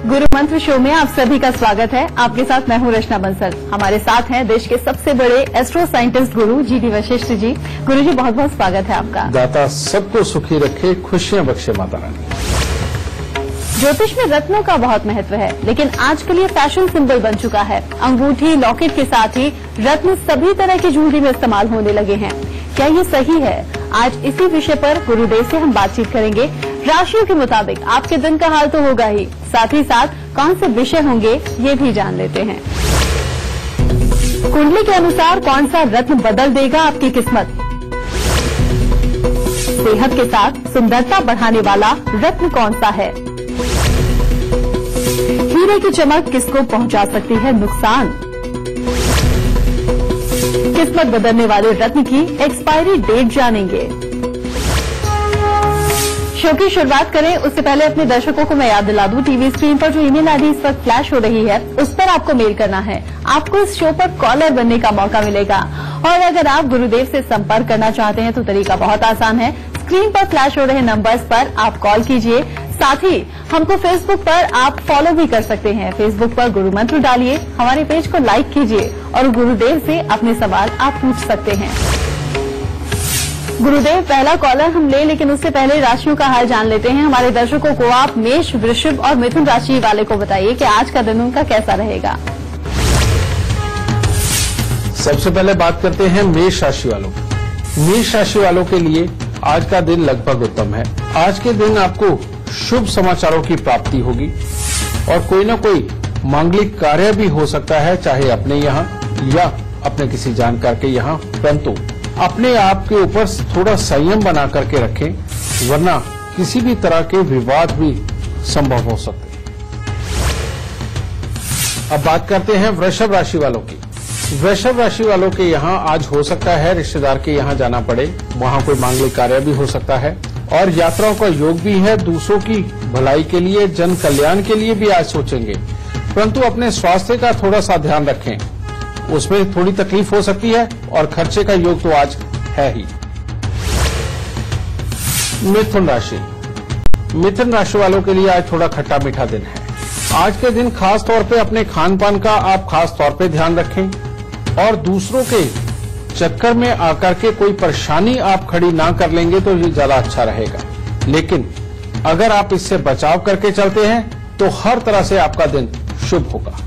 गुरु मंत्र शो में आप सभी का स्वागत है। आपके साथ मैं हूं रचना बंसल। हमारे साथ हैं देश के सबसे बड़े एस्ट्रो साइंटिस्ट गुरु जी.डी. वशिष्ठ जी। गुरु जी, बहुत बहुत स्वागत है आपका। दाता सबको सुखी रखे, खुशियां बख्शे माता रानी। ज्योतिष में रत्नों का बहुत महत्व है, लेकिन आजकल ये फैशन सिंबल बन चुका है। अंगूठी, लॉकेट के साथ ही रत्न सभी तरह की ज्वेलरी में इस्तेमाल होने लगे हैं। क्या ये सही है? आज इसी विषय पर गुरुदेव से हम बातचीत करेंगे। राशियों के मुताबिक आपके दिन का हाल तो होगा ही, साथ ही साथ कौन से विषय होंगे ये भी जान लेते हैं। कुंडली के अनुसार कौन सा रत्न बदल देगा आपकी किस्मत? सेहत के साथ सुंदरता बढ़ाने वाला रत्न कौन सा है? हीरे की चमक किसको पहुंचा सकती है नुकसान? किस्मत बदलने वाले रत्न की एक्सपायरी डेट जानेंगे। शो की शुरुआत करें उससे पहले अपने दर्शकों को मैं याद दिला दूं, टीवी स्क्रीन पर जो ईमेल आईडी इस वक्त फ्लैश हो रही है उस पर आपको मेल करना है। आपको इस शो पर कॉलर बनने का मौका मिलेगा। और अगर आप गुरुदेव से संपर्क करना चाहते हैं तो तरीका बहुत आसान है। स्क्रीन पर फ्लैश हो रहे नंबर्स पर आप कॉल कीजिए। साथ ही हमको फेसबुक पर आप फॉलो भी कर सकते हैं। फेसबुक पर गुरु मंत्र डालिए, हमारे पेज को लाइक कीजिए और गुरुदेव से अपने सवाल आप पूछ सकते हैं। गुरुदेव, पहला कॉलर हम ले, लेकिन उससे पहले राशियों का हाल जान लेते हैं। हमारे दर्शकों को आप मेष, वृषभ और मिथुन राशि वाले को बताइए कि आज का दिन उनका कैसा रहेगा। सबसे पहले बात करते हैं मेष राशि वालों की। मेष राशि वालों के लिए आज का दिन लगभग उत्तम है। आज के दिन आपको शुभ समाचारों की प्राप्ति होगी और कोई न कोई मांगलिक कार्य भी हो सकता है, चाहे अपने यहाँ या अपने किसी जानकार के यहाँ, परंतु अपने आप के ऊपर थोड़ा संयम बना करके रखें, वरना किसी भी तरह के विवाद भी संभव हो सकते हैं। अब बात करते हैं वृषभ राशि वालों की। वृषभ राशि वालों के यहाँ आज हो सकता है रिश्तेदार के यहाँ जाना पड़े, वहाँ कोई मांगलिक कार्य भी हो सकता है और यात्राओं का योग भी है। दूसरों की भलाई के लिए, जन कल्याण के लिए भी आज सोचेंगे, परंतु अपने स्वास्थ्य का थोड़ा सा ध्यान रखें, उसमें थोड़ी तकलीफ हो सकती है और खर्चे का योग तो आज है ही। मिथुन राशि। मिथुन राशि वालों के लिए आज थोड़ा खट्टा मीठा दिन है। आज के दिन खास तौर पे अपने खान पान का आप खास तौर पे ध्यान रखें और दूसरों के चक्कर में आकर के कोई परेशानी आप खड़ी ना कर लेंगे तो ये ज्यादा अच्छा रहेगा। लेकिन अगर आप इससे बचाव करके चलते हैं तो हर तरह से आपका दिन शुभ होगा।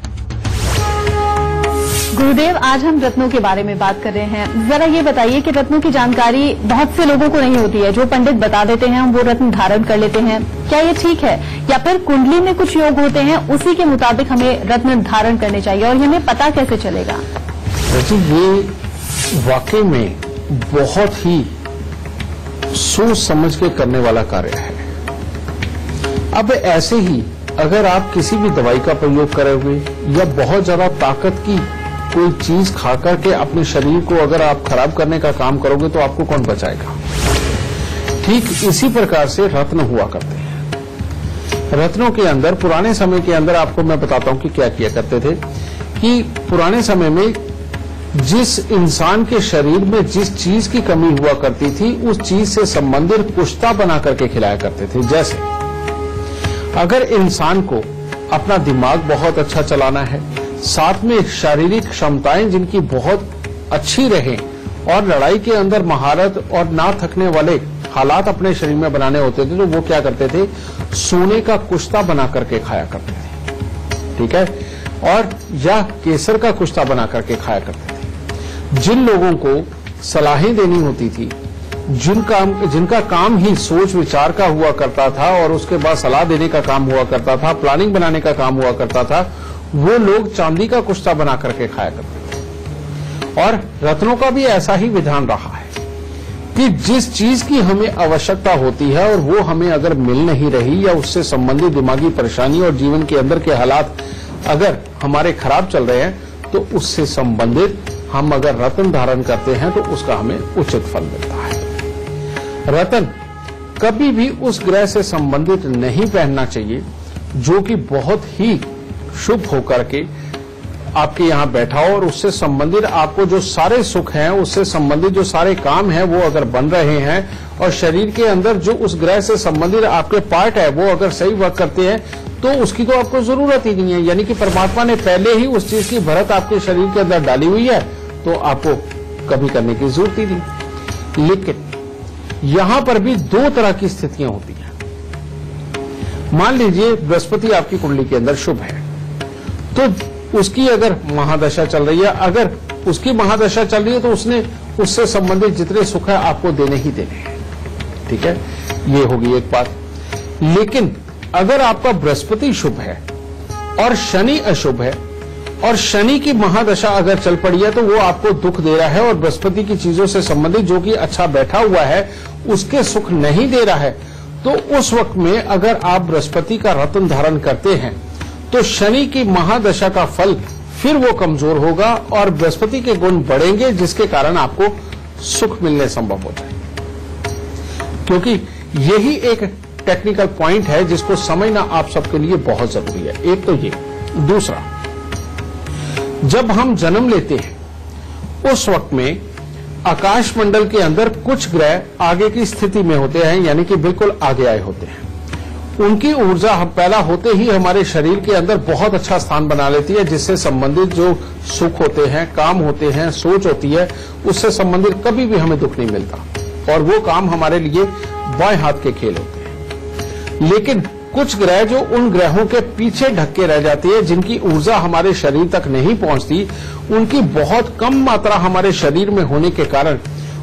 गुरुदेव, आज हम रत्नों के बारे में बात कर रहे हैं। जरा ये बताइए कि रत्नों की जानकारी बहुत से लोगों को नहीं होती है। जो पंडित बता देते हैं हम वो रत्न धारण कर लेते हैं। क्या ये ठीक है, या फिर कुंडली में कुछ योग होते हैं उसी के मुताबिक हमें रत्न धारण करने चाहिए और हमें पता कैसे चलेगा? ये वाकई में बहुत ही सोच समझ के करने वाला कार्य है। अब ऐसे ही अगर आप किसी भी दवाई का प्रयोग करे हुए या बहुत ज्यादा ताकत की कोई चीज खा करके अपने शरीर को अगर आप खराब करने का काम करोगे तो आपको कौन बचाएगा? ठीक इसी प्रकार से रत्न हुआ करते हैं। रत्नों के अंदर पुराने समय के अंदर आपको मैं बताता हूं कि क्या किया करते थे कि पुराने समय में जिस इंसान के शरीर में जिस चीज की कमी हुआ करती थी उस चीज से संबंधित पुश्ता बना करके खिलाया करते थे। जैसे अगर इंसान को अपना दिमाग बहुत अच्छा चलाना है, साथ में शारीरिक क्षमताएं जिनकी बहुत अच्छी रहें और लड़ाई के अंदर महारत और ना थकने वाले हालात अपने शरीर में बनाने होते थे, तो वो क्या करते थे, सोने का कुश्ता बना करके खाया करते थे। ठीक है, और या केसर का कुश्ता बना करके खाया करते थे। जिन लोगों को सलाहें देनी होती थी, जिनका काम ही सोच विचार का हुआ करता था और उसके बाद सलाह देने का काम हुआ करता था, प्लानिंग बनाने का काम हुआ करता था, वो लोग चांदी का कुश्ता बना करके खाया करते थे। और रत्नों का भी ऐसा ही विधान रहा है कि जिस चीज की हमें आवश्यकता होती है और वो हमें अगर मिल नहीं रही या उससे संबंधित दिमागी परेशानी और जीवन के अंदर के हालात अगर हमारे खराब चल रहे हैं, तो उससे संबंधित हम अगर रत्न धारण करते हैं तो उसका हमें उचित फल मिलता है। रत्न कभी भी उस ग्रह से संबंधित नहीं पहनना चाहिए जो कि बहुत ही शुभ होकर के आपके यहाँ बैठा हो और उससे संबंधित आपको जो सारे सुख हैं, उससे संबंधित जो सारे काम हैं वो अगर बन रहे हैं और शरीर के अंदर जो उस ग्रह से संबंधित आपके पार्ट है वो अगर सही वर्क करते हैं, तो उसकी तो आपको जरूरत ही नहीं है, यानी कि परमात्मा ने पहले ही उस चीज की भरत आपके शरीर के अंदर डाली हुई है, तो आपको कभी करने की जरूरत ही नहीं। लेकिन यहां पर भी दो तरह की स्थितियां होती हैं। मान लीजिए बृहस्पति आपकी कुंडली के अंदर शुभ है, तो उसकी अगर महादशा चल रही है, अगर उसकी महादशा चल रही है तो उसने उससे संबंधित जितने सुख है आपको देने ही देने हैं, ठीक है, ये होगी एक बात। लेकिन अगर आपका बृहस्पति शुभ है और शनि अशुभ है, और शनि की महादशा अगर चल पड़ी है तो वो आपको दुख दे रहा है और बृहस्पति की चीजों से संबंधित जो कि अच्छा बैठा हुआ है उसके सुख नहीं दे रहा है, तो उस वक्त में अगर आप बृहस्पति का रत्न धारण करते हैं तो शनि की महादशा का फल फिर वो कमजोर होगा और बृहस्पति के गुण बढ़ेंगे, जिसके कारण आपको सुख मिलने संभव हो जाए। क्योंकि यही एक टेक्निकल पॉइंट है जिसको समझना आप सबके लिए बहुत जरूरी है। एक तो ये, दूसरा, जब हम जन्म लेते हैं उस वक्त में आकाश मंडल के अंदर कुछ ग्रह आगे की स्थिति में होते हैं, यानी कि बिल्कुल आगे आए होते हैं। उनकी ऊर्जा हम पैदा होते ही हमारे शरीर के अंदर बहुत अच्छा स्थान बना लेती है, जिससे संबंधित जो सुख होते हैं, काम होते हैं, सोच होती है, उससे संबंधित कभी भी हमें दुख नहीं मिलता और वो काम हमारे लिए बाएं हाथ के खेल होते हैं। लेकिन कुछ ग्रह जो उन ग्रहों के पीछे ढके रह जाती है, जिनकी ऊर्जा हमारे शरीर तक नहीं पहुंचती, उनकी बहुत कम मात्रा हमारे शरीर में होने के कारण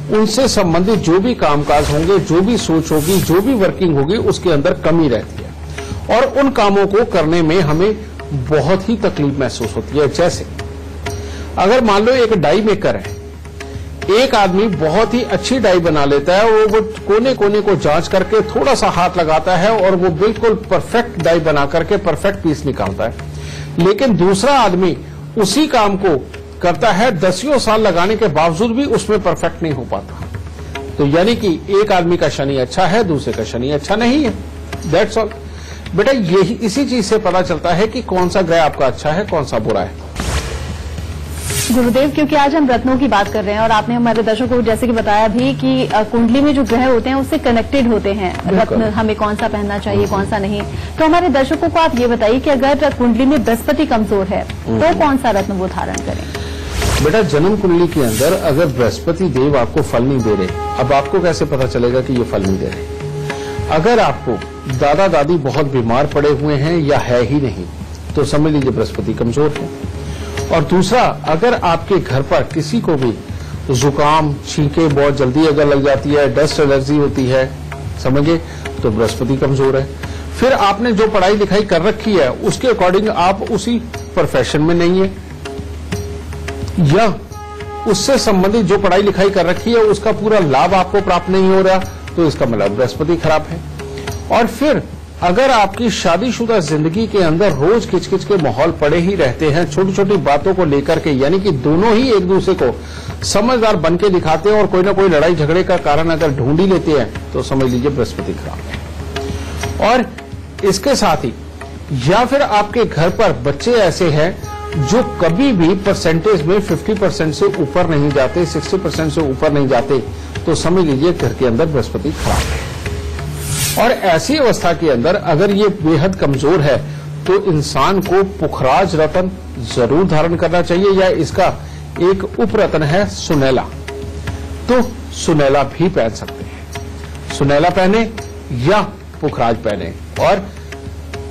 उनसे संबंधित जो भी कामकाज होंगे, जो भी सोच होगी, जो भी वर्किंग होगी, उसके अंदर कमी रहती है और उन कामों को करने में हमें बहुत ही तकलीफ महसूस होती है। जैसे अगर मान लो एक डाई मेकर है, एक आदमी बहुत ही अच्छी डाई बना लेता है, वो कोने कोने को जांच करके थोड़ा सा हाथ लगाता है और वो बिल्कुल परफेक्ट डाई बना करके परफेक्ट पीस निकालता है। लेकिन दूसरा आदमी उसी काम को करता है, 10 साल लगाने के बावजूद भी उसमें परफेक्ट नहीं हो पाता। तो यानी कि एक आदमी का शनि अच्छा है, दूसरे का शनि अच्छा नहीं है। That's all. बेटा यही इसी चीज से पता चलता है कि कौन सा ग्रह आपका अच्छा है, कौन सा बुरा है। गुरुदेव, क्योंकि आज हम रत्नों की बात कर रहे हैं और आपने हमारे दर्शकों को जैसे कि बताया भी कि कुंडली में जो ग्रह होते हैं उससे कनेक्टेड होते हैं, रत्न हमें कौन सा पहनना चाहिए, कौन सा नहीं। तो हमारे दर्शकों को आप ये बताइए कि अगर कुंडली में बृहस्पति कमजोर है तो कौन सा रत्न वो धारण करें? बेटा जन्म कुंडली के अंदर अगर बृहस्पति देव आपको फल नहीं दे रहे, अब आपको कैसे पता चलेगा कि ये फल नहीं दे रहे? अगर आपको दादा दादी बहुत बीमार पड़े हुए हैं या है ही नहीं, तो समझ लीजिए बृहस्पति कमजोर है। और दूसरा, अगर आपके घर पर किसी को भी जुकाम, छींके बहुत जल्दी अगर लग जाती है, डस्ट एलर्जी होती है, समझिए तो बृहस्पति कमजोर है। फिर आपने जो पढ़ाई लिखाई कर रखी है उसके अकॉर्डिंग आप उसी प्रोफेशन में नहीं है, या उससे संबंधित जो पढ़ाई लिखाई कर रखी है उसका पूरा लाभ आपको प्राप्त नहीं हो रहा, तो इसका मतलब बृहस्पति खराब है। और फिर अगर आपकी शादीशुदा जिंदगी के अंदर रोज किचकिच के माहौल पड़े ही रहते हैं, छोटी छोटी बातों को लेकर के, यानी कि दोनों ही एक दूसरे को समझदार बन के दिखाते हैं और कोई ना कोई लड़ाई झगड़े का कारण अगर ढूंढ ही लेते हैं, तो समझ लीजिए बृहस्पति खराब है। और इसके साथ ही या फिर आपके घर पर बच्चे ऐसे हैं जो कभी भी परसेंटेज में 50% से ऊपर नहीं जाते, 60% से ऊपर नहीं जाते, तो समझ लीजिए घर के अंदर बृहस्पति खराब है। और ऐसी अवस्था के अंदर अगर ये बेहद कमजोर है तो इंसान को पुखराज रत्न जरूर धारण करना चाहिए, या इसका एक उपरत्न है सुनैला, तो सुनैला भी पहन सकते हैं। सुनैला पहने या पुखराज पहने, और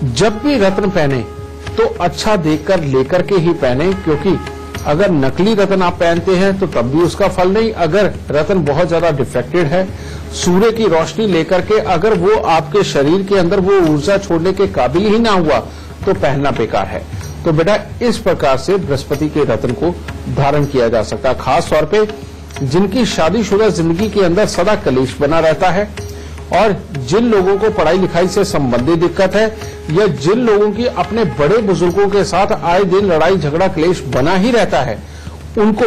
जब भी रत्न पहने तो अच्छा देखकर लेकर के ही पहने, क्योंकि अगर नकली रत्न आप पहनते हैं तो तब भी उसका फल नहीं। अगर रत्न बहुत ज्यादा डिफेक्टेड है, सूर्य की रोशनी लेकर के अगर वो आपके शरीर के अंदर वो ऊर्जा छोड़ने के काबिल ही ना हुआ, तो पहनना बेकार है। तो बेटा इस प्रकार से बृहस्पति के रत्न को धारण किया जा सकता है, खास तौर पे जिनकी शादीशुदा जिंदगी के अंदर सदा कलेश बना रहता है, और जिन लोगों को पढ़ाई लिखाई से संबंधित दिक्कत है, या जिन लोगों की अपने बड़े बुजुर्गों के साथ आए दिन लड़ाई झगड़ा क्लेश बना ही रहता है, उनको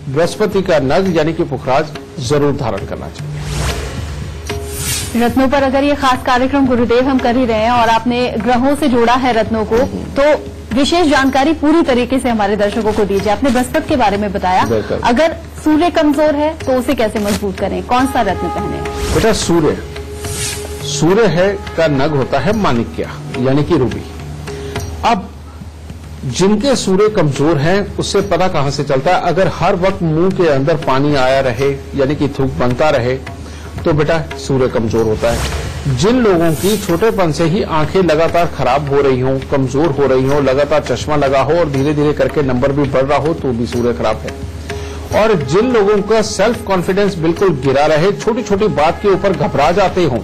बृहस्पति का नग यानी कि पुखराज जरूर धारण करना चाहिए। रत्नों पर अगर ये खास कार्यक्रम गुरुदेव हम कर ही रहे हैं और आपने ग्रहों से जोड़ा है रत्नों को, तो विशेष जानकारी पूरी तरीके से हमारे दर्शकों को दीजिए। आपने बृहस्पति के बारे में बताया, अगर सूर्य कमजोर है तो उसे कैसे मजबूत करें, कौन सा रत्न पहने? बेटा सूर्य है का नग होता है माणिक्य यानी कि रूबी। अब जिनके सूर्य कमजोर हैं उससे पता कहां से चलता है? अगर हर वक्त मुंह के अंदर पानी आया रहे यानी कि थूक बनता रहे तो बेटा सूर्य कमजोर होता है। जिन लोगों की छोटेपन से ही आंखें लगातार खराब हो रही हों, कमजोर हो रही हों, लगातार चश्मा लगा हो और धीरे धीरे करके नंबर भी बढ़ रहा हो तो भी सूर्य खराब है। और जिन लोगों का सेल्फ कॉन्फिडेंस बिल्कुल गिरा रहे, छोटी छोटी बात के ऊपर घबरा जाते हों,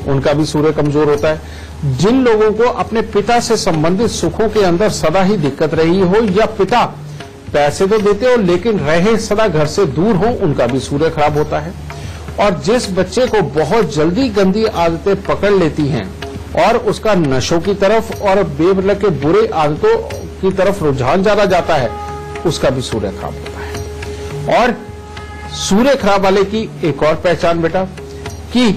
उनका भी सूर्य कमजोर होता है। जिन लोगों को अपने पिता से संबंधित सुखों के अंदर सदा ही दिक्कत रही हो या पिता पैसे तो देते हो लेकिन रहे सदा घर से दूर हो, उनका भी सूर्य खराब होता है। और जिस बच्चे को बहुत जल्दी गंदी आदतें पकड़ लेती हैं और उसका नशों की तरफ और बेमतलब के बुरे आदतों की तरफ रुझान ज्यादा जाता है, उसका भी सूर्य खराब होता है। और सूर्य खराब वाले की एक और पहचान बेटा कि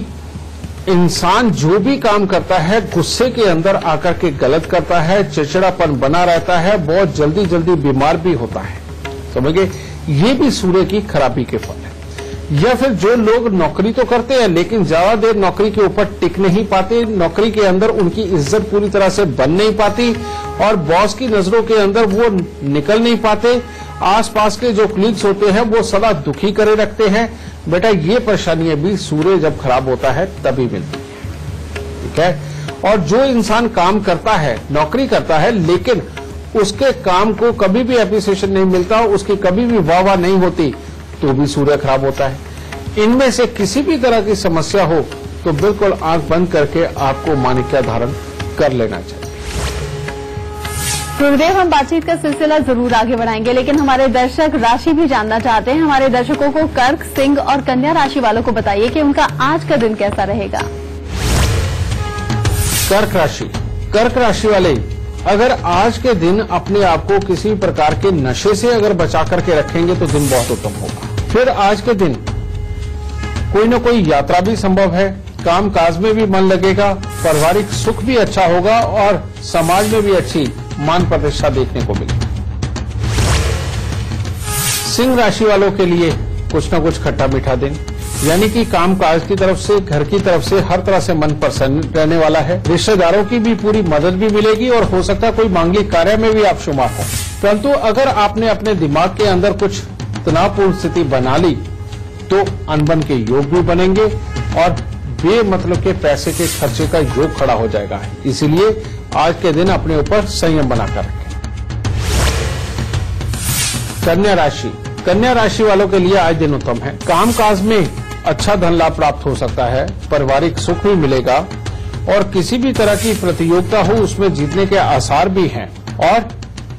इंसान जो भी काम करता है गुस्से के अंदर आकर के गलत करता है, चिड़चिड़ापन बना रहता है, बहुत जल्दी जल्दी बीमार भी होता है। समझ गए? ये भी सूर्य की खराबी के फल है। या फिर जो लोग नौकरी तो करते हैं लेकिन ज्यादा देर नौकरी के ऊपर टिक नहीं पाते, नौकरी के अंदर उनकी इज्जत पूरी तरह से बन नहीं पाती और बॉस की नजरों के अंदर वो निकल नहीं पाते, आसपास के जो कलीग्स होते हैं वो सदा दुखी करे रखते हैं। बेटा ये परेशानियां भी सूर्य जब खराब होता है तभी मिलती है। ठीक है? और जो इंसान काम करता है, नौकरी करता है लेकिन उसके काम को कभी भी एप्रिसिएशन नहीं मिलता, उसकी कभी भी वाह नहीं होती, तो भी सूर्य खराब होता है। इनमें से किसी भी तरह की समस्या हो तो बिल्कुल आंख बंद करके आपको माणिक्य धारण कर लेना चाहिए। गुरुदेव, हम बातचीत का सिलसिला जरूर आगे बढ़ाएंगे लेकिन हमारे दर्शक राशि भी जानना चाहते हैं। हमारे दर्शकों को कर्क, सिंह और कन्या राशि वालों को बताइए कि उनका आज का दिन कैसा रहेगा। कर्क राशि, कर्क राशि वाले अगर आज के दिन अपने आप को किसी प्रकार के नशे से अगर बचा करके रखेंगे तो दिन बहुत उत्तम होगा। फिर आज के दिन कोई न कोई यात्रा भी संभव है, काम काज में भी मन लगेगा, पारिवारिक सुख भी अच्छा होगा और समाज में भी अच्छी मान प्रतिष्ठा देखने को मिलेगी। सिंह राशि वालों के लिए कुछ न कुछ खट्टा मीठा दिन, यानी कि काम काज की तरफ से, घर की तरफ से हर तरह से मन प्रसन्न रहने वाला है। रिश्तेदारों की भी पूरी मदद भी मिलेगी और हो सकता है कोई मांगलिक कार्य में भी आप शुमार हो। परंतु अगर आपने अपने दिमाग के अंदर कुछ तनावपूर्ण स्थिति बना ली तो अनबन के योग भी बनेंगे और बेमतलब के पैसे के खर्चे का योग खड़ा हो जाएगा। इसीलिए आज के दिन अपने ऊपर संयम बनाकर रखें। कन्या राशि, कन्या राशि वालों के लिए आज दिन उत्तम है। काम काज में अच्छा धन लाभ प्राप्त हो सकता है, पारिवारिक सुख भी मिलेगा और किसी भी तरह की प्रतियोगिता हो उसमें जीतने के आसार भी हैं और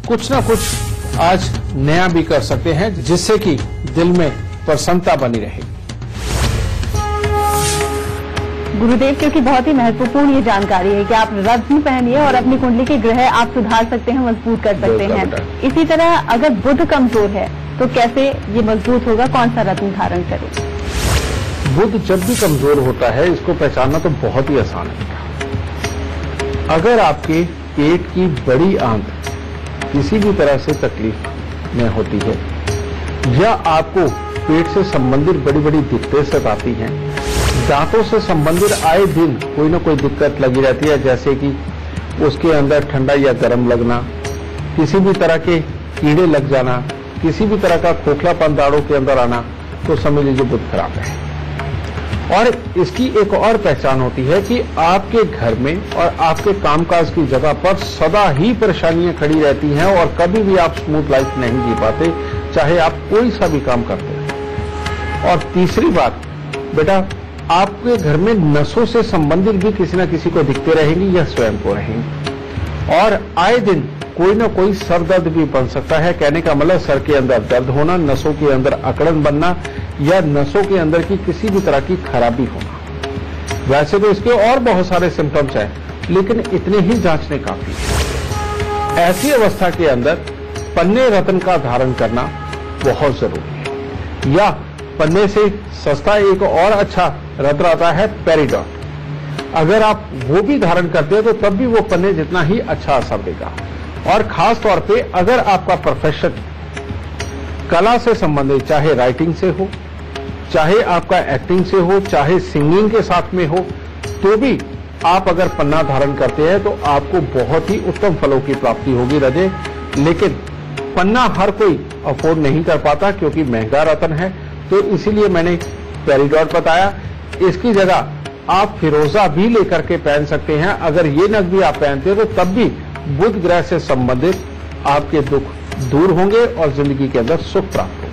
कुछ न कुछ आज नया भी कर सकते हैं जिससे कि दिल में प्रसन्नता बनी रहेगी। गुरुदेव, क्योंकि बहुत ही महत्वपूर्ण ये जानकारी है कि आप रत्न पहनिए और अपनी कुंडली के ग्रह आप सुधार सकते हैं, मजबूत कर सकते हैं। इसी तरह अगर बुध कमजोर है तो कैसे ये मजबूत होगा, कौन सा रत्न धारण करें? बुध जब भी कमजोर होता है इसको पहचानना तो बहुत ही आसान है। अगर आपके पेट की बड़ी आंत किसी भी तरह से तकलीफ में होती है या आपको पेट से संबंधित बड़ी बड़ी दिक्कतें सताती हैं, दांतों से संबंधित आए दिन कोई ना कोई दिक्कत लगी रहती है, जैसे कि उसके अंदर ठंडा या गर्म लगना, किसी भी तरह के कीड़े लग जाना, किसी भी तरह का खोखलापन दाढ़ों के अंदर आना, तो समझ लीजिए बुध खराब है। और इसकी एक और पहचान होती है कि आपके घर में और आपके कामकाज की जगह पर सदा ही परेशानियां खड़ी रहती हैं और कभी भी आप स्मूथ लाइफ नहीं जी पाते, चाहे आप कोई सा भी काम करते हैं। और तीसरी बात बेटा, आपके घर में नसों से संबंधित भी किसी न किसी को दिखते रहेंगी या स्वयं को रहेंगी और आए दिन कोई न कोई सर दर्द भी बन सकता है। कहने का मतलब सर के अंदर दर्द होना, नसों के अंदर अकड़न बनना या नसों के अंदर की किसी भी तरह की खराबी होना। वैसे तो इसके और बहुत सारे सिम्टम्स हैं लेकिन इतने ही जांचने काफी है। ऐसी अवस्था के अंदर पन्ने रत्न का धारण करना बहुत जरूरी है या पन्ने से सस्ता एक और अच्छा रत्न आता है पेरिडॉट। अगर आप वो भी धारण करते हैं तो तब भी वो पन्ने जितना ही अच्छा असर देगा। और खास तौर पे अगर आपका प्रोफेशन कला से संबंधित, चाहे राइटिंग से हो, चाहे आपका एक्टिंग से हो, चाहे सिंगिंग के साथ में हो, तो भी आप अगर पन्ना धारण करते हैं तो आपको बहुत ही उत्तम फलों की प्राप्ति होगी रजे। लेकिन पन्ना हर कोई अफोर्ड नहीं कर पाता क्योंकि महंगा रत्न है, तो इसीलिए मैंने पेरिडॉट बताया। इसकी जगह आप फिरोजा भी लेकर के पहन सकते हैं। अगर ये नग भी आप पहनते हैं तो तब भी बुध ग्रह से संबंधित आपके दुख दूर होंगे और जिंदगी के अंदर सुख प्राप्त होंगे।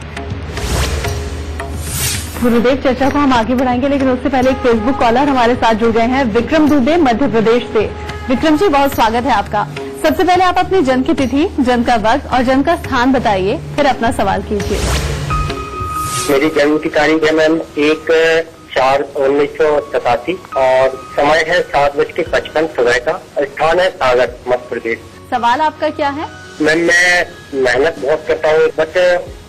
गुरुदेव, चर्चा को हम आगे बढ़ाएंगे, लेकिन उससे पहले एक फेसबुक कॉलर हमारे साथ जुड़ गए हैं, विक्रम दुबे, मध्य प्रदेश से। विक्रम जी, बहुत स्वागत है आपका। सबसे पहले आप अपनी जन्म की तिथि, जन्म का वक्त और जन्म का स्थान बताइए, फिर अपना सवाल कीजिए। मेरी जन्म की तारीख है मैम 1/4/1987 और समय है 7:55 सुबह का। स्थान है सागर, मध्य प्रदेश। सवाल आपका क्या है? मैम, मैं मेहनत बहुत करता हूँ, बट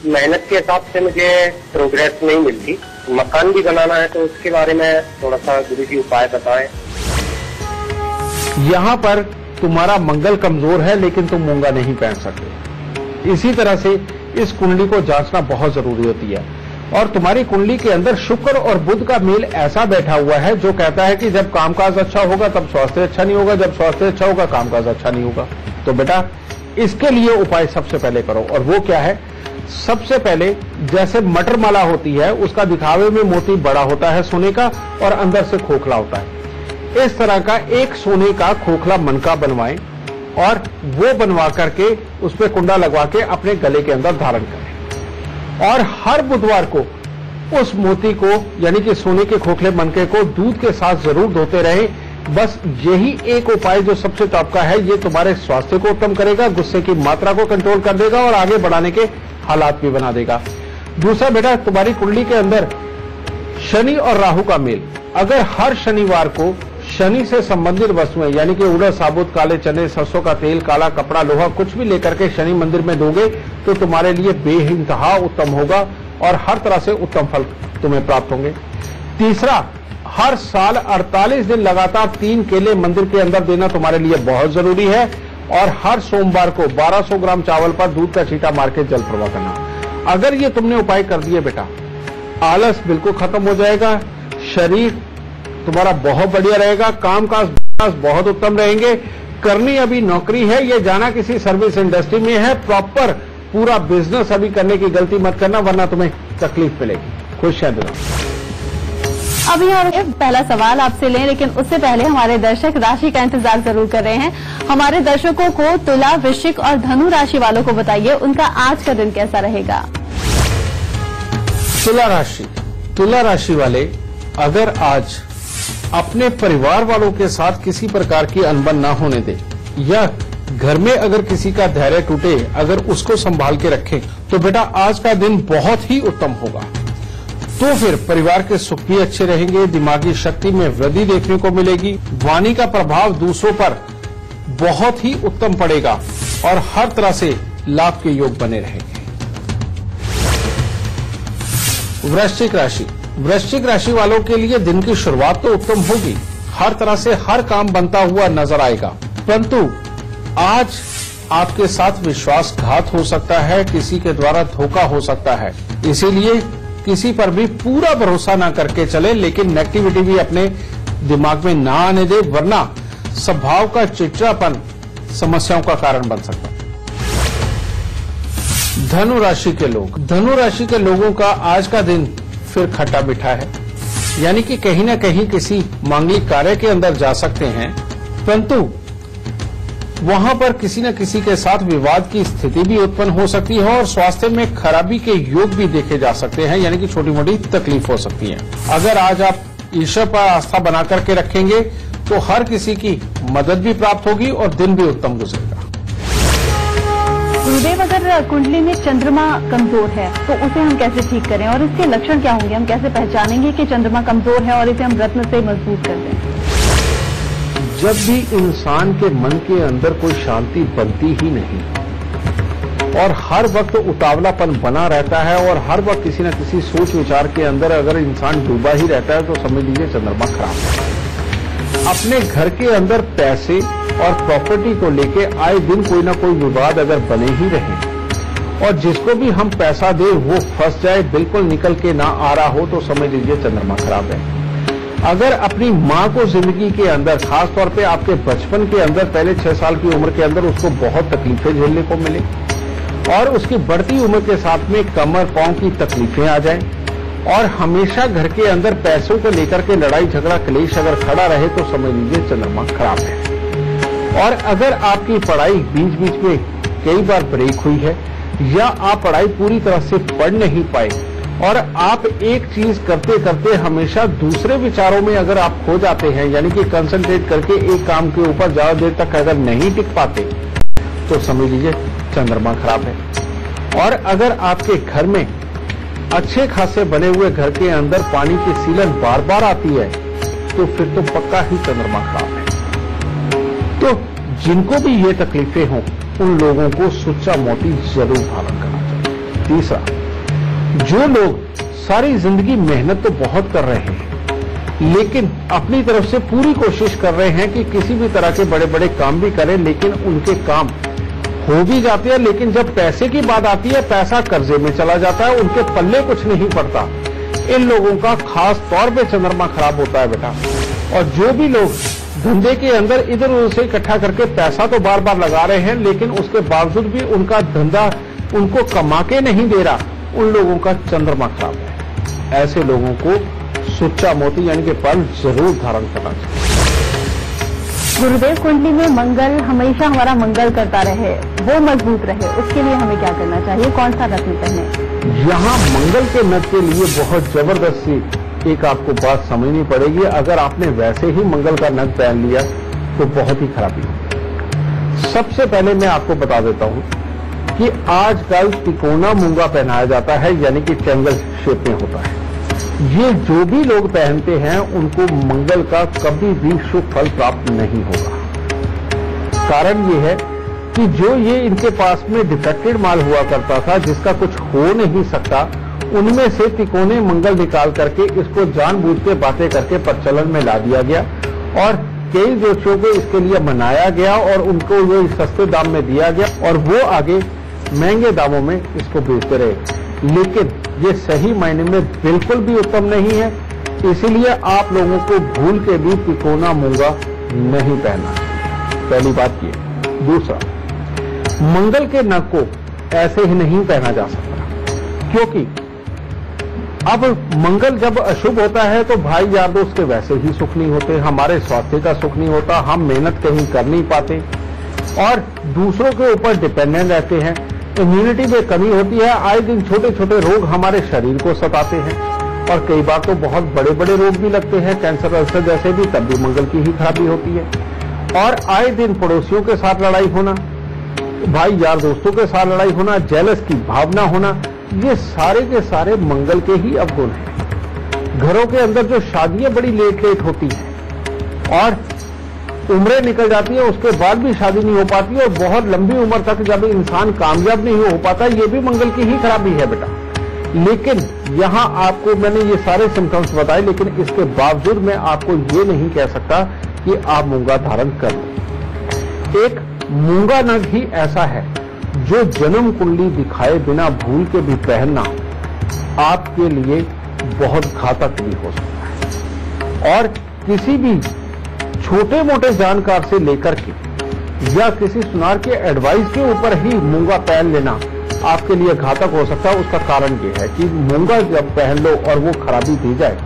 मेहनत के हिसाब से मुझे प्रोग्रेस नहीं मिलती। मकान भी बनाना है, तो उसके बारे में थोड़ा सा गुरुजी उपाय बताएं। यहाँ पर तुम्हारा मंगल कमजोर है, लेकिन तुम मूंगा नहीं पहन सकते। इसी तरह से इस कुंडली को जांचना बहुत जरूरी होती है। और तुम्हारी कुंडली के अंदर शुक्र और बुध का मेल ऐसा बैठा हुआ है जो कहता है कि जब कामकाज अच्छा होगा तब स्वास्थ्य अच्छा नहीं होगा, जब स्वास्थ्य अच्छा होगा कामकाज अच्छा नहीं होगा। तो बेटा, इसके लिए उपाय सबसे पहले करो, और वो क्या है? सबसे पहले जैसे मटर माला होती है, उसका दिखावे में मोती बड़ा होता है सोने का और अंदर से खोखला होता है। इस तरह का एक सोने का खोखला मनका बनवाएं और वो बनवा करके उस पर कुंडा लगवा के अपने गले के अंदर धारण करें। और हर बुधवार को उस मोती को, यानी कि सोने के खोखले मनके को दूध के साथ जरूर धोते रहें। बस यही एक उपाय जो सबसे टॉप का है, ये तुम्हारे स्वास्थ्य को उत्तम करेगा, गुस्से की मात्रा को कंट्रोल कर देगा और आगे बढ़ाने के हालात भी बना देगा। दूसरा बेटा, तुम्हारी कुंडली के अंदर शनि और राहु का मेल, अगर हर शनिवार को शनि से संबंधित वस्तुएं, यानी कि उड़द साबुत, काले चने, सरसों का तेल, काला कपड़ा, लोहा, कुछ भी लेकर के शनि मंदिर में दोगे तो तुम्हारे लिए बेइंतहा उत्तम होगा और हर तरह से उत्तम फल तुम्हें प्राप्त होंगे। तीसरा, हर साल 48 दिन लगातार 3 केले मंदिर के अंदर देना तुम्हारे लिए बहुत जरूरी है। और हर सोमवार को 1200 ग्राम चावल पर दूध का छींटा मार के जल प्रवाह करना। अगर ये तुमने उपाय कर दिए बेटा, आलस बिल्कुल खत्म हो जाएगा, शरीर तुम्हारा बहुत बढ़िया रहेगा, कामकाज बहुत उत्तम रहेंगे। करनी अभी नौकरी है, ये जाना किसी सर्विस इंडस्ट्री में है, प्रॉपर पूरा बिजनेस अभी करने की गलती मत करना, वरना तुम्हें तकलीफ मिलेगी। खुशियां दो। अब यहाँ पहला सवाल आपसे लें, लेकिन उससे पहले हमारे दर्शक राशि का इंतजार जरूर कर रहे हैं। हमारे दर्शकों को तुला, वृश्चिक और धनु राशि वालों को बताइए उनका आज का दिन कैसा रहेगा। तुला राशि वाले, अगर आज अपने परिवार वालों के साथ किसी प्रकार की अनबन ना होने दे, या घर में अगर किसी का धैर्य टूटे, अगर उसको संभाल के रखें, तो बेटा आज का दिन बहुत ही उत्तम होगा। तो फिर परिवार के सुख भी अच्छे रहेंगे, दिमागी शक्ति में वृद्धि देखने को मिलेगी, वाणी का प्रभाव दूसरों पर बहुत ही उत्तम पड़ेगा और हर तरह से लाभ के योग बने रहेंगे। वृश्चिक राशि वालों के लिए दिन की शुरुआत तो उत्तम होगी, हर तरह से हर काम बनता हुआ नजर आएगा, परंतु आज आपके साथ विश्वासघात हो सकता है, किसी के द्वारा धोखा हो सकता है। इसीलिए किसी पर भी पूरा भरोसा ना करके चले, लेकिन नेगेटिविटी भी अपने दिमाग में ना आने दे, वरना स्वभाव का चिड़चिड़ापन समस्याओं का कारण बन सकता है। धनु राशि के लोगों का आज का दिन फिर खट्टा मीठा है, यानी कि कहीं न कहीं किसी मांगलिक कार्य के अंदर जा सकते हैं, परंतु वहां पर किसी न किसी के साथ विवाद की स्थिति भी उत्पन्न हो सकती है और स्वास्थ्य में खराबी के योग भी देखे जा सकते हैं, यानी कि छोटी मोटी तकलीफ हो सकती है। अगर आज आप ईश्वर पर आस्था बना करके रखेंगे तो हर किसी की मदद भी प्राप्त होगी और दिन भी उत्तम गुजरेगा। गुरुदेव, अगर कुंडली में चंद्रमा कमजोर है तो उसे हम कैसे ठीक करें और इसके लक्षण क्या होंगे? हम कैसे पहचानेंगे कि चंद्रमा कमजोर है और इसे हम रत्न से मजबूत कर दें? जब भी इंसान के मन के अंदर कोई शांति बनती ही नहीं और हर वक्त उतावलापन बना रहता है और हर वक्त किसी न किसी सोच विचार के अंदर अगर इंसान डूबा ही रहता है, तो समझ लीजिए चंद्रमा खराब है। अपने घर के अंदर पैसे और प्रॉपर्टी को लेके आए दिन कोई ना कोई विवाद अगर बने ही रहे और जिसको भी हम पैसा दे वो फंस जाए, बिल्कुल निकल के ना आ रहा हो, तो समझ लीजिए चंद्रमा खराब है। अगर अपनी माँ को जिंदगी के अंदर, खासतौर पे आपके बचपन के अंदर, पहले 6 साल की उम्र के अंदर उसको बहुत तकलीफें झेलने को मिले और उसकी बढ़ती उम्र के साथ में कमर पांव की तकलीफें आ जाएं और हमेशा घर के अंदर पैसों को लेकर के लड़ाई झगड़ा क्लेश अगर खड़ा रहे तो समझ लीजिए चंद्रमा खराब है। और अगर आपकी पढ़ाई बीच बीच में कई बार ब्रेक हुई है या आप पढ़ाई पूरी तरह से पढ़ नहीं पाए और आप एक चीज करते करते हमेशा दूसरे विचारों में अगर आप खो जाते हैं, यानी कि कंसंट्रेट करके एक काम के ऊपर ज्यादा देर तक अगर नहीं टिक पाते तो समझ लीजिए चंद्रमा खराब है। और अगर आपके घर में अच्छे खासे बने हुए घर के अंदर पानी की सीलन बार बार आती है तो फिर तो पक्का ही चंद्रमा खराब है। तो जिनको भी ये तकलीफें हों उन लोगों को सुच्चा मोती जरूर धारण करना चाहिए। तीसरा, जो लोग सारी जिंदगी मेहनत तो बहुत कर रहे हैं लेकिन अपनी तरफ से पूरी कोशिश कर रहे हैं कि किसी भी तरह के बड़े बड़े काम भी करें लेकिन उनके काम हो भी जाते हैं, लेकिन जब पैसे की बात आती है पैसा कर्जे में चला जाता है, उनके पल्ले कुछ नहीं पड़ता। इन लोगों का खास तौर पे चंद्रमा खराब होता है बेटा। और जो भी लोग धंधे के अंदर इधर उधर से इकट्ठा करके पैसा तो बार बार लगा रहे हैं लेकिन उसके बावजूद भी उनका धंधा उनको कमा के नहीं दे रहा, उन लोगों का चंद्रमा खराब है। ऐसे लोगों को सुच्चा मोती यानी कि पर्ल जरूर धारण करना चाहिए। गुरुदेव, कुंडली में मंगल हमेशा हमारा मंगल करता रहे, वो मजबूत रहे, उसके लिए हमें क्या करना चाहिए? कौन सा रत्न पहने? यहाँ मंगल के नग के लिए बहुत जबरदस्त सी एक आपको बात समझनी पड़ेगी। अगर आपने वैसे ही मंगल का नग पहन लिया तो बहुत ही खराबी होगी। सबसे पहले मैं आपको बता देता हूं कि आजकल तिकोना मूंगा पहनाया जाता है, यानी कि ट्रायंगल शेप में होता है। ये जो भी लोग पहनते हैं उनको मंगल का कभी भी शुभ फल प्राप्त नहीं होगा। कारण ये है कि जो ये इनके पास में डिफेक्टेड माल हुआ करता था जिसका कुछ हो नहीं सकता, उनमें से तिकोने मंगल निकाल करके इसको जानबूझ के बातें करके प्रचलन में ला दिया गया और कई जोशियों को इसके लिए मनाया गया और उनको ये सस्ते दाम में दिया गया और वो आगे महंगे दामों में इसको बेचते रहे। लेकिन ये सही मायने में बिल्कुल भी उत्तम नहीं है, इसीलिए आप लोगों को भूल के भी तिकोना मूंगा नहीं पहनना। पहली बात ये। दूसरा, मंगल के नग को ऐसे ही नहीं पहना जा सकता, क्योंकि अब मंगल जब अशुभ होता है तो भाई यार दोस्त के वैसे ही सुख नहीं होते, हमारे स्वास्थ्य का सुख नहीं होता, हम मेहनत कहीं कर नहीं पाते और दूसरों के ऊपर डिपेंडेंट रहते हैं। इम्यूनिटी में कमी होती है, आए दिन छोटे छोटे रोग हमारे शरीर को सताते हैं और कई बार तो बहुत बड़े बड़े रोग भी लगते हैं, कैंसर अल्सर जैसे भी, तब भी मंगल की ही खराबी होती है। और आए दिन पड़ोसियों के साथ लड़ाई होना, भाई यार दोस्तों के साथ लड़ाई होना, जेलस की भावना होना, ये सारे के सारे मंगल के ही अवगुण हैं। घरों के अंदर जो शादियां बड़ी लेट लेट होती हैं और उम्रें निकल जाती है उसके बाद भी शादी नहीं हो पाती और बहुत लंबी उम्र तक जब इंसान कामयाब नहीं हो पाता, ये भी मंगल की ही खराबी है बेटा। लेकिन यहां आपको मैंने ये सारे सिम्टम्स बताए, लेकिन इसके बावजूद मैं आपको ये नहीं कह सकता कि आप मूंगा धारण कर लें। एक मूंगा नग ही ऐसा है जो जन्म कुंडली दिखाए बिना भूल के भी पहनना आपके लिए बहुत घातक भी हो सकता है। और किसी भी छोटे मोटे जानकार से लेकर के या किसी सुनार के एडवाइस के ऊपर ही मूंगा पहन लेना आपके लिए घातक हो सकता है। उसका कारण ये है कि मूंगा जब पहन लो और वो खराबी दी जाए,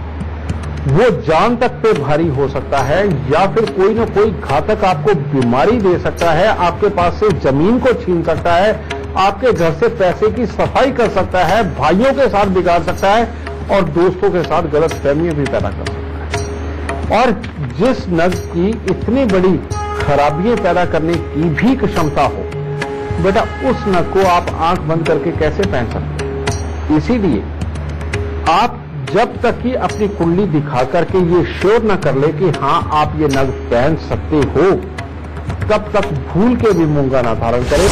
वो जान तक पे भारी हो सकता है या फिर कोई ना कोई घातक आपको बीमारी दे सकता है, आपके पास से जमीन को छीन सकता है, आपके घर से पैसे की सफाई कर सकता है, भाइयों के साथ बिगाड़ सकता है और दोस्तों के साथ गलतफहमियां भी पैदा कर सकता है। और जिस नग की इतनी बड़ी खराबियां पैदा करने की भी क्षमता हो, बेटा उस नग को आप आंख बंद करके कैसे पहन सकते हैं? इसीलिए आप जब तक कि अपनी कुंडली दिखा करके ये श्योर न कर ले कि हाँ आप ये नग पहन सकते हो, तब तक भूल के भी मूंगा ना धारण करें।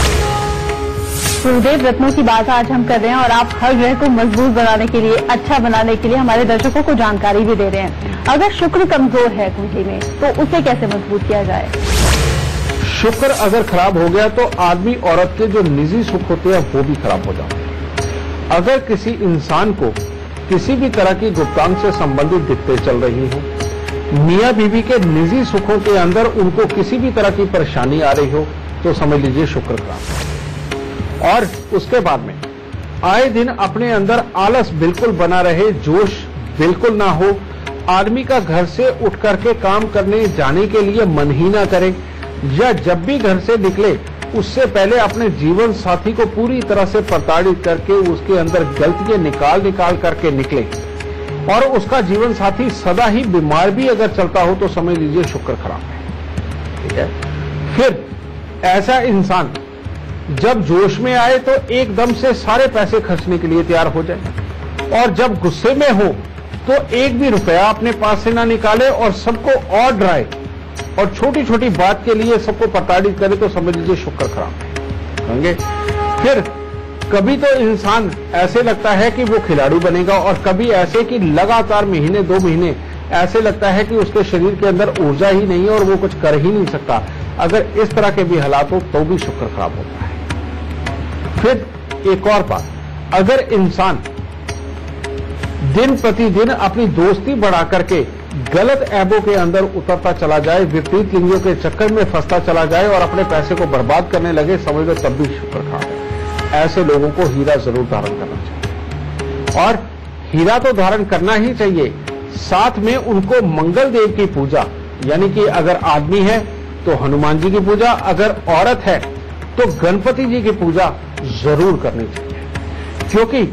गुरुदेव, रत्नों की बात आज हम कर रहे हैं और आप हर ग्रह को मजबूत बनाने के लिए, अच्छा बनाने के लिए हमारे दर्शकों को जानकारी भी दे रहे हैं। अगर शुक्र कमजोर है कुंडली में तो उसे कैसे मजबूत किया जाए? शुक्र अगर खराब हो गया तो आदमी औरत के जो निजी सुख होते हैं वो भी खराब हो जाते हैं। अगर किसी इंसान को किसी भी तरह की गुप्तांग से संबंधित दिक्कतें चल रही हो, मियां बीवी के निजी सुखों के अंदर उनको किसी भी तरह की परेशानी आ रही हो तो समझ लीजिए शुक्र खराब है। और उसके बाद में आए दिन अपने अंदर आलस बिल्कुल बना रहे, जोश बिल्कुल ना हो, आदमी का घर से उठ करके काम करने जाने के लिए मन ही ना करे, या जब भी घर से निकले उससे पहले अपने जीवन साथी को पूरी तरह से प्रताड़ित करके उसके अंदर गलतियां निकाल करके निकले, और उसका जीवन साथी सदा ही बीमार भी अगर चलता हो तो समझ लीजिए शुक्र खराब है। ठीक है, फिर ऐसा इंसान जब जोश में आए तो एकदम से सारे पैसे खर्चने के लिए तैयार हो जाए, और जब गुस्से में हो तो एक भी रुपया अपने पास से ना निकाले और सबको और डराए और छोटी छोटी बात के लिए सबको प्रताड़ित करे तो समझ लीजिए शुक्र खराब है। फिर कभी तो इंसान ऐसे लगता है कि वो खिलाड़ी बनेगा, और कभी ऐसे कि लगातार महीने 2 महीने ऐसे लगता है कि उसके शरीर के अंदर ऊर्जा ही नहीं है और वो कुछ कर ही नहीं सकता। अगर इस तरह के भी हालात हो तो भी शुक्र खराब होता है। फिर एक और बात, अगर इंसान दिन प्रतिदिन अपनी दोस्ती बढ़ा करके गलत ऐबों के अंदर उतरता चला जाए, विपरीत लिंगियों के चक्कर में फंसता चला जाए और अपने पैसे को बर्बाद करने लगे, समझ लो तब भी शुक्र खराब है। ऐसे लोगों को हीरा जरूर धारण करना चाहिए, और हीरा तो धारण करना ही चाहिए, साथ में उनको मंगल देव की पूजा, यानी कि अगर आदमी है तो हनुमान जी की पूजा, अगर औरत है तो गणपति जी की पूजा जरूर करनी चाहिए, क्योंकि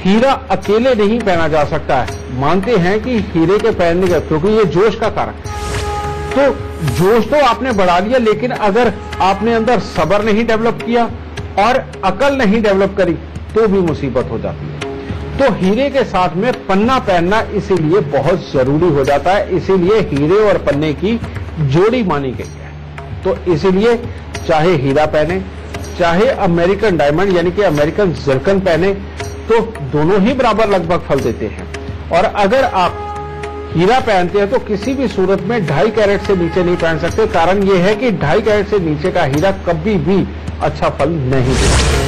हीरा अकेले नहीं पहना जा सकता है। मानते हैं कि हीरे के पहनने का, क्योंकि ये जोश का कारक है, तो जोश तो आपने बढ़ा लिया, लेकिन अगर आपने अंदर सब्र नहीं डेवलप किया और अकल नहीं डेवलप करी तो भी मुसीबत हो जाती है। तो हीरे के साथ में पन्ना पहनना इसीलिए बहुत जरूरी हो जाता है, इसीलिए हीरे और पन्ने की जोड़ी मानी गई है। तो इसीलिए चाहे हीरा पहने, चाहे अमेरिकन डायमंड यानी कि अमेरिकन जर्कन पहने, तो दोनों ही बराबर लगभग फल देते हैं। और अगर आप हीरा पहनते हैं तो किसी भी सूरत में 2.5 कैरेट से नीचे नहीं पहन सकते। कारण यह है कि 2.5 कैरेट से नीचे का हीरा कभी भी अच्छा फल नहीं देता।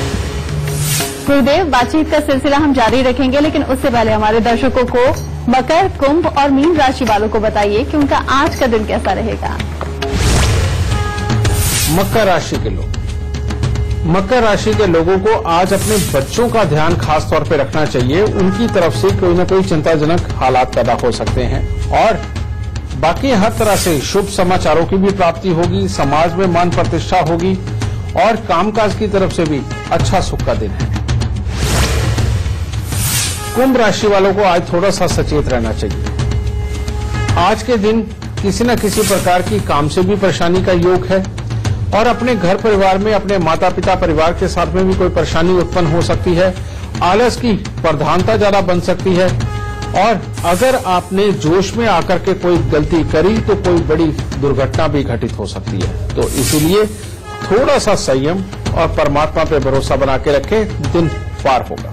गुरुदेव, बातचीत का सिलसिला हम जारी रखेंगे, लेकिन उससे पहले हमारे दर्शकों को मकर, कुंभ और मीन राशि वालों को बताइए कि उनका आज का दिन कैसा रहेगा। मकर राशि के लोग, मकर राशि के लोगों को आज अपने बच्चों का ध्यान खास तौर पे रखना चाहिए। उनकी तरफ से कोई न कोई चिंताजनक हालात पैदा हो सकते हैं, और बाकी हर तरह से शुभ समाचारों की भी प्राप्ति होगी, समाज में मान प्रतिष्ठा होगी, और कामकाज की तरफ से भी अच्छा सुख का दिन है। कुंभ राशि वालों को आज थोड़ा सा सचेत रहना चाहिए। आज के दिन किसी न किसी प्रकार की काम से भी परेशानी का योग है, और अपने घर परिवार में अपने माता पिता परिवार के साथ में भी कोई परेशानी उत्पन्न हो सकती है। आलस की प्रधानता ज्यादा बन सकती है, और अगर आपने जोश में आकर के कोई गलती करी तो कोई बड़ी दुर्घटना भी घटित हो सकती है। तो इसीलिए थोड़ा सा संयम और परमात्मा पे भरोसा बना के रखें, दिन पार होगा।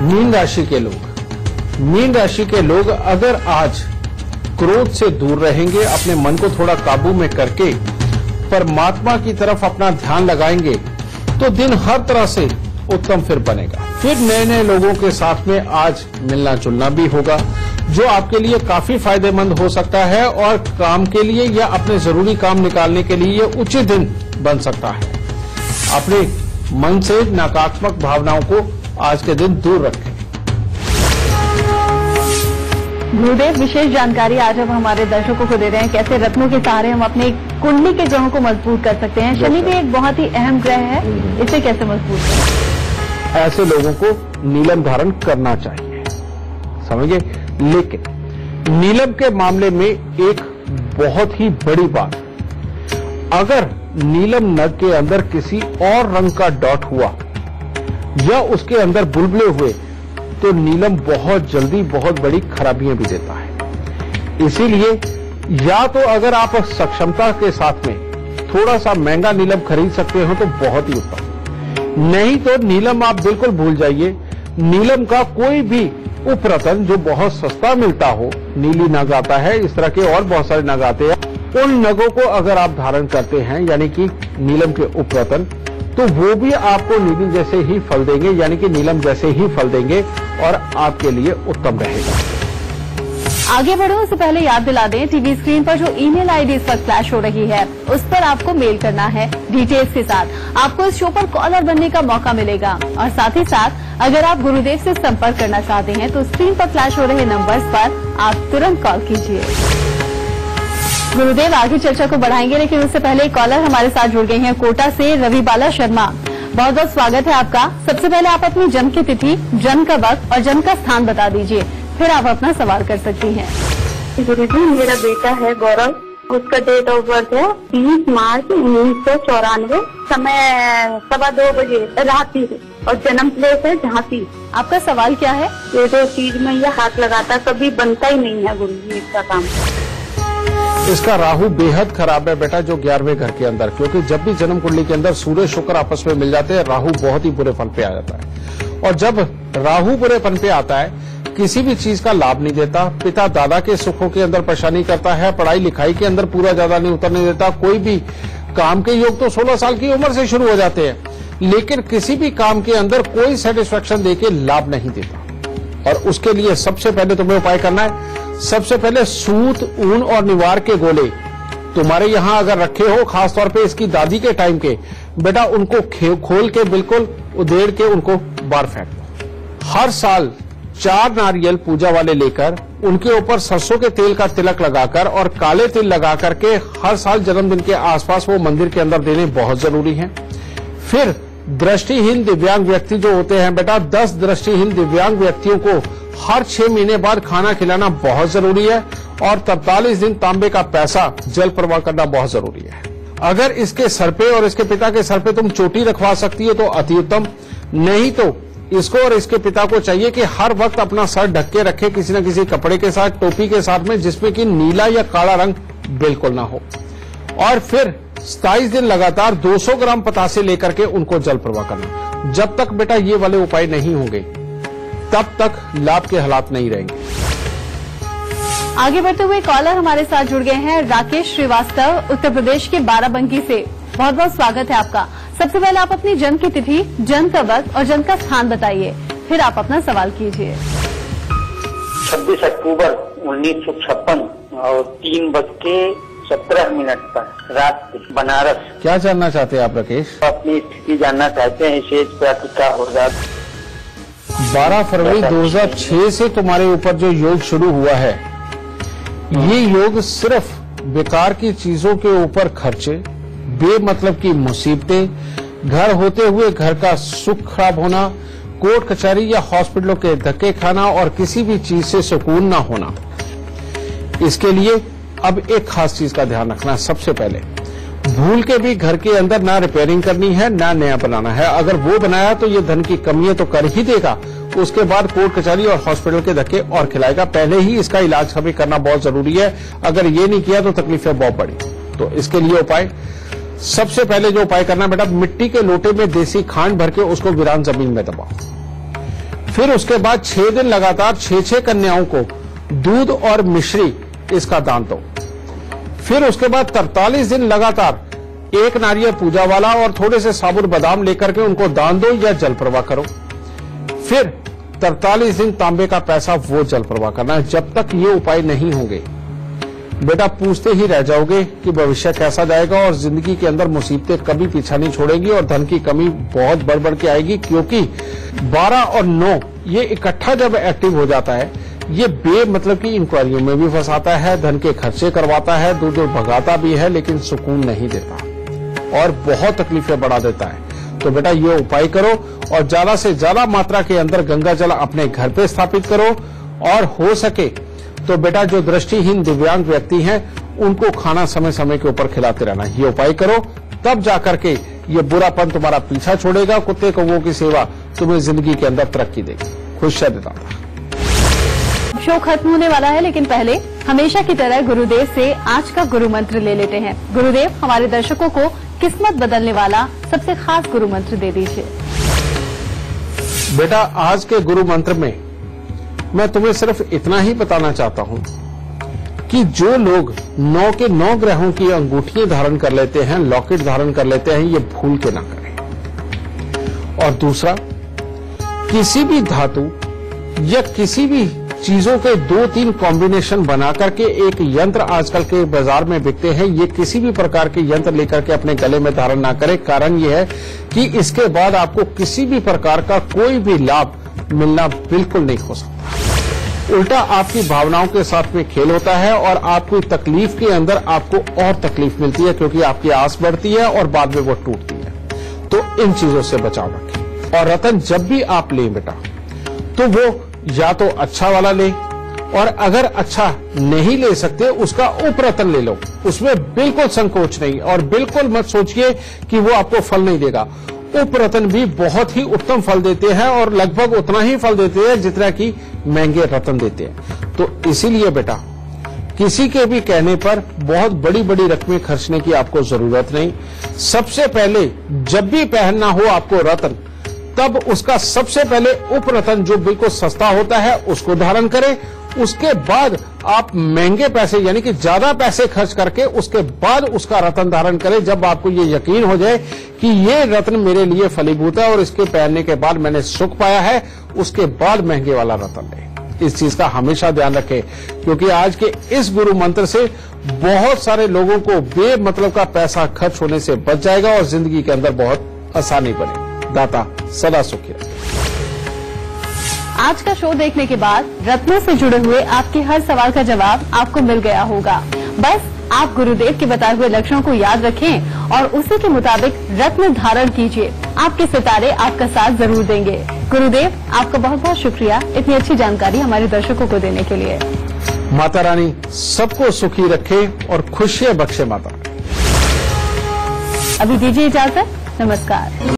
मीन राशि के लोग, मीन राशि के लोग अगर आज क्रोध से दूर रहेंगे, अपने मन को थोड़ा काबू में करके परमात्मा की तरफ अपना ध्यान लगाएंगे, तो दिन हर तरह से उत्तम फिर बनेगा। फिर नए नए लोगों के साथ में आज मिलना जुलना भी होगा, जो आपके लिए काफी फायदेमंद हो सकता है, और काम के लिए या अपने जरूरी काम निकालने के लिए ये उचित दिन बन सकता है। अपने मन से नकारात्मक भावनाओं को आज के दिन दूर रखें। गुरुदेव, विशेष जानकारी आज हम हमारे दर्शकों को दे रहे हैं, कैसे रत्नों के सहारे हम अपने कुंडली के जड़ों को मजबूत कर सकते हैं। शनि भी एक बहुत ही अहम ग्रह है, इसे कैसे मजबूत करें? ऐसे लोगों को नीलम धारण करना चाहिए, समझिए। लेकिन नीलम के मामले में एक बहुत ही बड़ी बात, अगर नीलम नग के अंदर किसी और रंग का डॉट हुआ या उसके अंदर बुलबुले हुए तो नीलम बहुत जल्दी बहुत बड़ी खराबियां भी देता है। इसीलिए या तो अगर आप सक्षमता के साथ में थोड़ा सा महंगा नीलम खरीद सकते हो तो बहुत ही उत्तम, नहीं तो नीलम आप बिल्कुल भूल जाइए। नीलम का कोई भी उपरतन जो बहुत सस्ता मिलता हो, नीली नग आता है, इस तरह के और बहुत सारे नग आते हैं, उन नगों को अगर आप धारण करते हैं यानी कि नीलम के उपरतन, तो वो भी आपको नीली जैसे ही फल देंगे, यानी कि नीलम जैसे ही फल देंगे, और आपके लिए उत्तम रहेगा। आगे बढ़ो उससे पहले याद दिला दें, टीवी स्क्रीन पर जो ईमेल आईडी इस वक्त फ्लैश हो रही है उस पर आपको मेल करना है डिटेल्स के साथ। आपको इस शो पर कॉलर बनने का मौका मिलेगा और साथ ही साथ अगर आप गुरुदेव से संपर्क करना चाहते हैं तो स्क्रीन पर फ्लैश हो रहे नंबर्स पर आप तुरंत कॉल कीजिए। गुरुदेव आगे चर्चा को बढ़ाएंगे, लेकिन उससे पहले एक कॉलर हमारे साथ जुड़ गए हैं कोटा से, रवि बाला शर्मा। बहुत बहुत स्वागत है आपका। सबसे पहले आप अपनी जन्म की तिथि, जन्म का वक्त और जन्म का स्थान बता दीजिए, फिर आप अपना सवाल कर सकती हैं। गुरुजी, मेरा बेटा है गौरव, उसका डेट ऑफ बर्थ है 30 मार्च 1994, समय 2:15 बजे रात्रि और जन्म प्लेस है झांसी। आपका सवाल क्या है? ये 2 चीज में ये हाथ लगाता कभी बनता ही नहीं है गुरुजी इसका काम। इसका राहु बेहद खराब है बेटा, जो 11वें घर के अंदर, क्योंकि जब भी जन्म कुंडली के अंदर सूर्य शुक्र आपस में मिल जाते हैं राहु बहुत ही बुरे फल पे आ जाता है। और जब राहु बुरे फल पे आता है किसी भी चीज का लाभ नहीं देता, पिता दादा के सुखों के अंदर परेशानी करता है, पढ़ाई लिखाई के अंदर पूरा ज्यादा नहीं उतरने देता, कोई भी काम के योग तो 16 साल की उम्र से शुरू हो जाते हैं, लेकिन किसी भी काम के अंदर कोई सेटिस्फेक्शन देके लाभ नहीं देता। और उसके लिए सबसे पहले तुम्हें उपाय करना है, सबसे पहले सूत, ऊन और निवार के गोले तुम्हारे यहाँ अगर रखे हो, खासतौर पे इसकी दादी के टाइम के, बेटा उनको खोल के बिल्कुल उधेड़ के उनको बाहर फेंक दो। हर साल 4 नारियल पूजा वाले लेकर उनके ऊपर सरसों के तेल का तिलक लगाकर और काले तिल लगा करके हर साल जन्मदिन के आसपास वो मंदिर के अंदर देने बहुत जरूरी है। फिर दृष्टिहीन दिव्यांग व्यक्ति जो होते हैं बेटा, 10 दृष्टिहीन दिव्यांग व्यक्तियों को हर 6 महीने बाद खाना खिलाना बहुत जरूरी है और 43 दिन तांबे का पैसा जल प्रवाह करना बहुत जरूरी है। अगर इसके सर पे और इसके पिता के सर पे तुम चोटी रखवा सकती हो तो अति उत्तम, नहीं तो इसको और इसके पिता को चाहिए कि हर वक्त अपना सर ढक के रखे किसी न किसी कपड़े के साथ, टोपी के साथ में, जिसमें कि नीला या काला रंग बिल्कुल ना हो। और फिर 27 दिन लगातार 200 ग्राम पतासे लेकर के उनको जल प्रवाह करना। जब तक बेटा ये वाले उपाय नहीं होंगे तब तक लाभ के हालात नहीं रहेंगे। आगे बढ़ते हुए कॉलर हमारे साथ जुड़ गए हैं राकेश श्रीवास्तव, उत्तर प्रदेश के बाराबंकी से। बहुत बहुत स्वागत है आपका। सबसे पहले आप अपनी जन्म की तिथि, जन्म का वक्त और जन्म का स्थान बताइए, फिर आप अपना सवाल कीजिए। 26 अक्टूबर 1956 और 3:17 पर रात, बनारस। क्या जानना चाहते हैं आप राकेश? अपनी स्थिति जानना चाहते हैं, शेष प्राप्त क्या होगा। 12 फरवरी 2006 से तुम्हारे ऊपर जो योग शुरू हुआ है, ये योग सिर्फ बेकार की चीजों के ऊपर खर्चे, बेमतलब की मुसीबतें, घर होते हुए घर का सुख खराब होना, कोर्ट कचहरी या हॉस्पिटलों के धक्के खाना और किसी भी चीज से सुकून ना होना। इसके लिए अब एक खास चीज का ध्यान रखना है। सबसे पहले भूल के भी घर के अंदर ना रिपेयरिंग करनी है ना नया बनाना है। अगर वो बनाया तो ये धन की कमियां तो कर ही देगा, उसके बाद कोर्ट कचहरी और हॉस्पिटल के धक्के और खिलाएगा। पहले ही इसका इलाज हमें करना बहुत जरूरी है, अगर ये नहीं किया तो तकलीफें बहुत बड़ी। तो इसके लिए उपाय, सबसे पहले जो उपाय करना बेटा, मिट्टी के लोटे में देसी खांड भर के उसको वीरान जमीन में दबाओ। फिर उसके बाद 6 दिन लगातार 6 कन्याओं को दूध और मिश्री इसका दान दो। फिर उसके बाद 43 दिन लगातार 1 नारियल पूजा वाला और थोड़े से साबुत बादाम लेकर के उनको दान दो या जल प्रवाह करो। फिर 43 दिन तांबे का पैसा वो जल प्रवाह करना है। जब तक ये उपाय नहीं होंगे बेटा पूछते ही रह जाओगे कि भविष्य कैसा जाएगा, और जिंदगी के अंदर मुसीबतें कभी पीछा नहीं छोड़ेगी और धन की कमी बहुत बढ़ बढ़ के आएगी। क्योंकि 12 और 9 ये इकट्ठा जब एक्टिव हो जाता है, ये बेमतलब की इंक्वायरियों में भी फंसाता है, धन के खर्चे करवाता है, दूर दूर भगाता भी है, लेकिन सुकून नहीं देता और बहुत तकलीफें बढ़ा देता है। तो बेटा ये उपाय करो और ज्यादा से ज्यादा मात्रा के अंदर गंगा जल अपने घर पे स्थापित करो, और हो सके तो बेटा जो दृष्टिहीन दिव्यांग व्यक्ति हैं उनको खाना समय समय के ऊपर खिलाते रहना। ये उपाय करो, तब जाकर के ये बुरापन तुम्हारा पीछा छोड़ेगा। कुत्ते कौवों की सेवा तुम्हें जिंदगी के अंदर तरक्की देगी। खुश रहना। शो खत्म होने वाला है, लेकिन पहले हमेशा की तरह गुरुदेव से आज का गुरु मंत्र ले लेते हैं। गुरुदेव, हमारे दर्शकों को किस्मत बदलने वाला सबसे खास गुरु मंत्र दे दीजिए। बेटा आज के गुरु मंत्र में मैं तुम्हें सिर्फ इतना ही बताना चाहता हूं कि जो लोग 9 के 9 ग्रहों की अंगूठियां धारण कर लेते हैं, लॉकेट धारण कर लेते हैं, ये भूल के ना करें। और दूसरा, किसी भी धातु या किसी भी चीजों के 2-3 कॉम्बिनेशन बना करके एक यंत्र आजकल के बाजार में बिकते हैं। ये किसी भी प्रकार के यंत्र लेकर के अपने गले में धारण ना करें। कारण ये है कि इसके बाद आपको किसी भी प्रकार का कोई भी लाभ मिलना बिल्कुल नहीं हो सकता। उल्टा आपकी भावनाओं के साथ में खेल होता है और आपकी तकलीफ के अंदर आपको और तकलीफ मिलती है, क्योंकि आपकी आस बढ़ती है और बाद में वो टूटती है। तो इन चीजों से बचाव रखें। और रतन जब भी आप लें बेटा, तो वो या तो अच्छा वाला ले, और अगर अच्छा नहीं ले सकते उसका उपरतन ले लो। उसमें बिल्कुल संकोच नहीं, और बिल्कुल मत सोचिए कि वो आपको फल नहीं देगा। उपरतन भी बहुत ही उत्तम फल देते हैं और लगभग उतना ही फल देते हैं जितना कि महंगे रतन देते हैं। तो इसीलिए बेटा किसी के भी कहने पर बहुत बड़ी बड़ी रकमें खर्चने की आपको जरूरत नहीं। सबसे पहले जब भी पहनना हो आपको रतन, तब उसका सबसे पहले उपरतन जो बिल्कुल सस्ता होता है उसको धारण करें। उसके बाद आप महंगे पैसे यानी कि ज्यादा पैसे खर्च करके उसके बाद उसका रतन धारण करें, जब आपको ये यकीन हो जाए कि ये रत्न मेरे लिए फलीभूत है और इसके पहनने के बाद मैंने सुख पाया है, उसके बाद महंगे वाला रतन लें। इस चीज का हमेशा ध्यान रखें, क्योंकि आज के इस गुरु मंत्र से बहुत सारे लोगों को बेमतलब का पैसा खर्च होने से बच जाएगा और जिंदगी के अंदर बहुत आसानी बनेगी। दाता सदा सुखी रहे। आज का शो देखने के बाद रत्नों से जुड़े हुए आपके हर सवाल का जवाब आपको मिल गया होगा। बस आप गुरुदेव के बताए हुए लक्षणों को याद रखें और उसी के मुताबिक रत्न धारण कीजिए। आपके सितारे आपका साथ जरूर देंगे। गुरुदेव, आपका बहुत बहुत शुक्रिया इतनी अच्छी जानकारी हमारे दर्शकों को देने के लिए। माता रानी सबको सुखी रखे और खुशियां बख्शे माता। अभी दीजिए इजाजत। नमस्कार।